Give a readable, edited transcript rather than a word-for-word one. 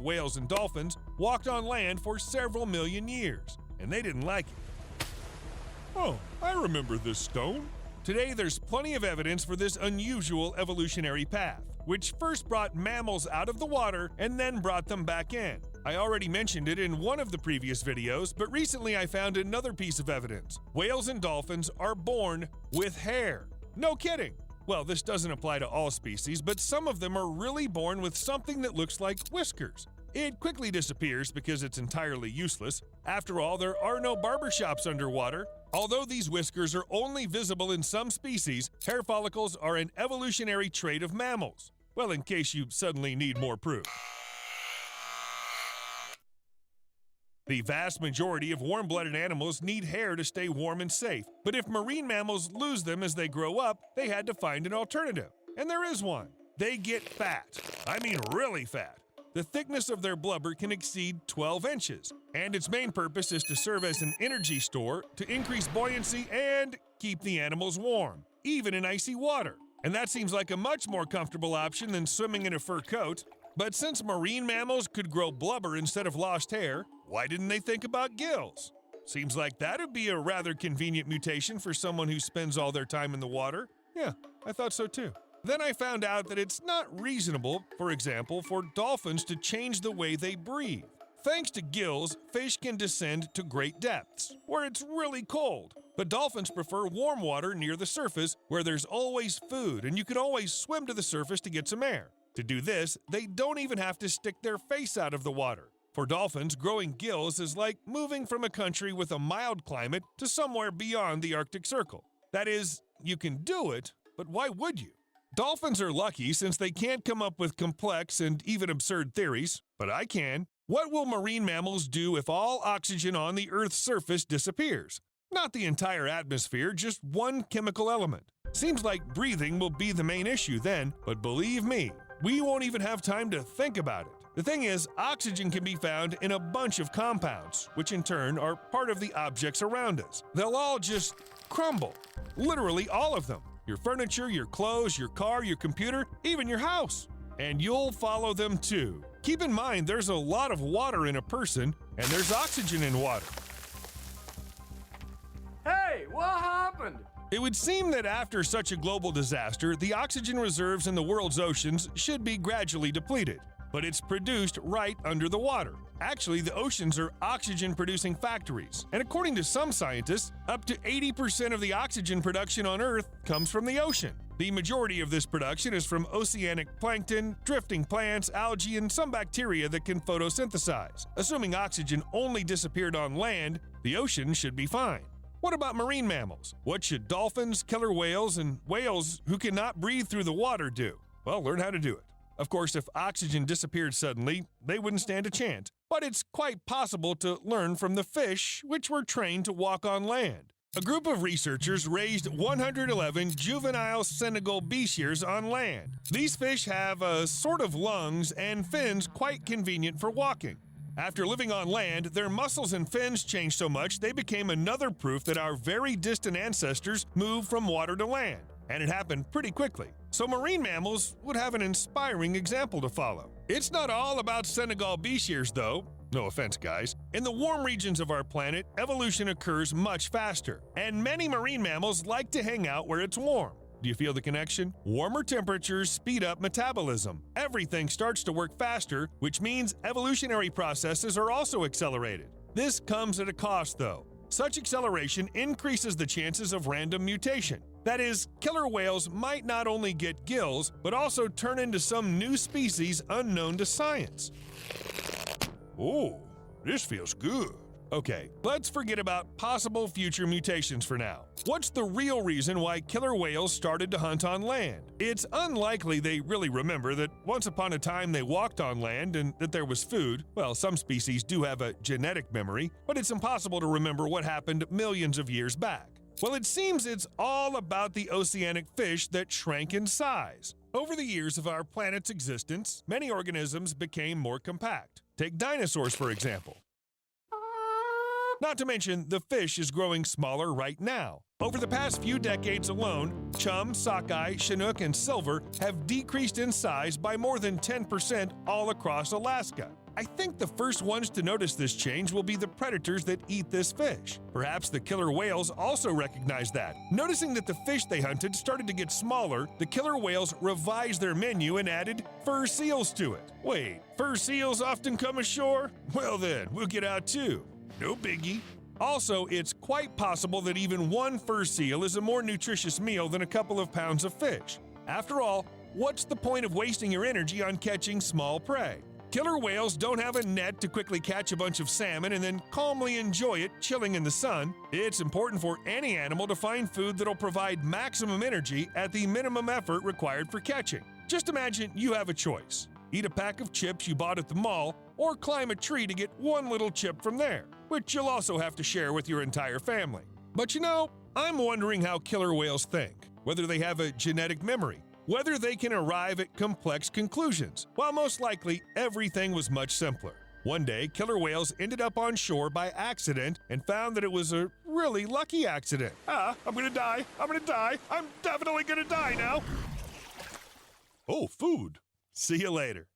whales and dolphins walked on land for several million years, and they didn't like it. Oh, I remember this stone. Today, there's plenty of evidence for this unusual evolutionary path, which first brought mammals out of the water and then brought them back in. I already mentioned it in one of the previous videos, but recently I found another piece of evidence. Whales and dolphins are born with hair. No kidding! Well, this doesn't apply to all species, but some of them are really born with something that looks like whiskers. It quickly disappears because it's entirely useless. After all, there are no barbershops underwater. Although these whiskers are only visible in some species, hair follicles are an evolutionary trait of mammals. Well, in case you suddenly need more proof. The vast majority of warm-blooded animals need hair to stay warm and safe, but if marine mammals lose them as they grow up, they had to find an alternative. And there is one. They get fat. I mean really fat. The thickness of their blubber can exceed 12 inches, and its main purpose is to serve as an energy store to increase buoyancy and keep the animals warm, even in icy water. And that seems like a much more comfortable option than swimming in a fur coat. But since marine mammals could grow blubber instead of lost hair, why didn't they think about gills? Seems like that would be a rather convenient mutation for someone who spends all their time in the water. Yeah, I thought so too. Then I found out that it's not reasonable, for example, for dolphins to change the way they breathe. Thanks to gills, fish can descend to great depths, where it's really cold. But dolphins prefer warm water near the surface, where there's always food and you can always swim to the surface to get some air. To do this, they don't even have to stick their face out of the water. For dolphins, growing gills is like moving from a country with a mild climate to somewhere beyond the Arctic Circle. That is, you can do it, but why would you? Dolphins are lucky since they can't come up with complex and even absurd theories, but I can. What will marine mammals do if all oxygen on the Earth's surface disappears? Not the entire atmosphere, just one chemical element. Seems like breathing will be the main issue then, but believe me, we won't even have time to think about it. The thing is, oxygen can be found in a bunch of compounds, which in turn are part of the objects around us. They'll all just crumble. Literally all of them. Your furniture, your clothes, your car, your computer, even your house. And you'll follow them too. Keep in mind, there's a lot of water in a person, and there's oxygen in water. Hey, what happened? It would seem that after such a global disaster, the oxygen reserves in the world's oceans should be gradually depleted. But it's produced right under the water. Actually, the oceans are oxygen-producing factories, and according to some scientists, up to 80% of the oxygen production on Earth comes from the ocean. The majority of this production is from oceanic plankton, drifting plants, algae, and some bacteria that can photosynthesize. Assuming oxygen only disappeared on land, the ocean should be fine. What about marine mammals? What should dolphins, killer whales, and whales who cannot breathe through the water do? Well, learn how to do it. Of course, if oxygen disappeared suddenly, they wouldn't stand a chance. But it's quite possible to learn from the fish, which were trained to walk on land. A group of researchers raised 111 juvenile Senegal bichirs on land. These fish have a sort of lungs and fins quite convenient for walking. After living on land, their muscles and fins changed so much they became another proof that our very distant ancestors moved from water to land. And it happened pretty quickly. So marine mammals would have an inspiring example to follow. It's not all about Senegal bichirs though. No offense, guys. In the warm regions of our planet, evolution occurs much faster, and many marine mammals like to hang out where it's warm. Do you feel the connection? Warmer temperatures speed up metabolism. Everything starts to work faster, which means evolutionary processes are also accelerated. This comes at a cost though. Such acceleration increases the chances of random mutation. That is, killer whales might not only get gills, but also turn into some new species unknown to science. Oh, this feels good. Okay, let's forget about possible future mutations for now. What's the real reason why killer whales started to hunt on land? It's unlikely they really remember that once upon a time they walked on land and that there was food. Well, some species do have a genetic memory, but it's impossible to remember what happened millions of years back. Well, it seems it's all about the oceanic fish that shrank in size. Over the years of our planet's existence, many organisms became more compact. Take dinosaurs, for example. Not to mention, the fish is growing smaller right now. Over the past few decades alone, chum, sockeye, chinook, and silver have decreased in size by more than 10% all across Alaska. I think the first ones to notice this change will be the predators that eat this fish. Perhaps the killer whales also recognize that. Noticing that the fish they hunted started to get smaller, the killer whales revised their menu and added fur seals to it. Wait, fur seals often come ashore? Well then, we'll get out too. No biggie. Also, it's quite possible that even one fur seal is a more nutritious meal than a couple of pounds of fish. After all, what's the point of wasting your energy on catching small prey? Killer whales don't have a net to quickly catch a bunch of salmon and then calmly enjoy it chilling in the sun. It's important for any animal to find food that'll provide maximum energy at the minimum effort required for catching. Just imagine you have a choice. Eat a pack of chips you bought at the mall, or climb a tree to get one little chip from there, which you'll also have to share with your entire family. But you know, I'm wondering how killer whales think, whether they have a genetic memory, whether they can arrive at complex conclusions, while most likely everything was much simpler. One day, killer whales ended up on shore by accident and found that it was a really lucky accident. I'm gonna die, I'm definitely gonna die now. Oh, food. See you later.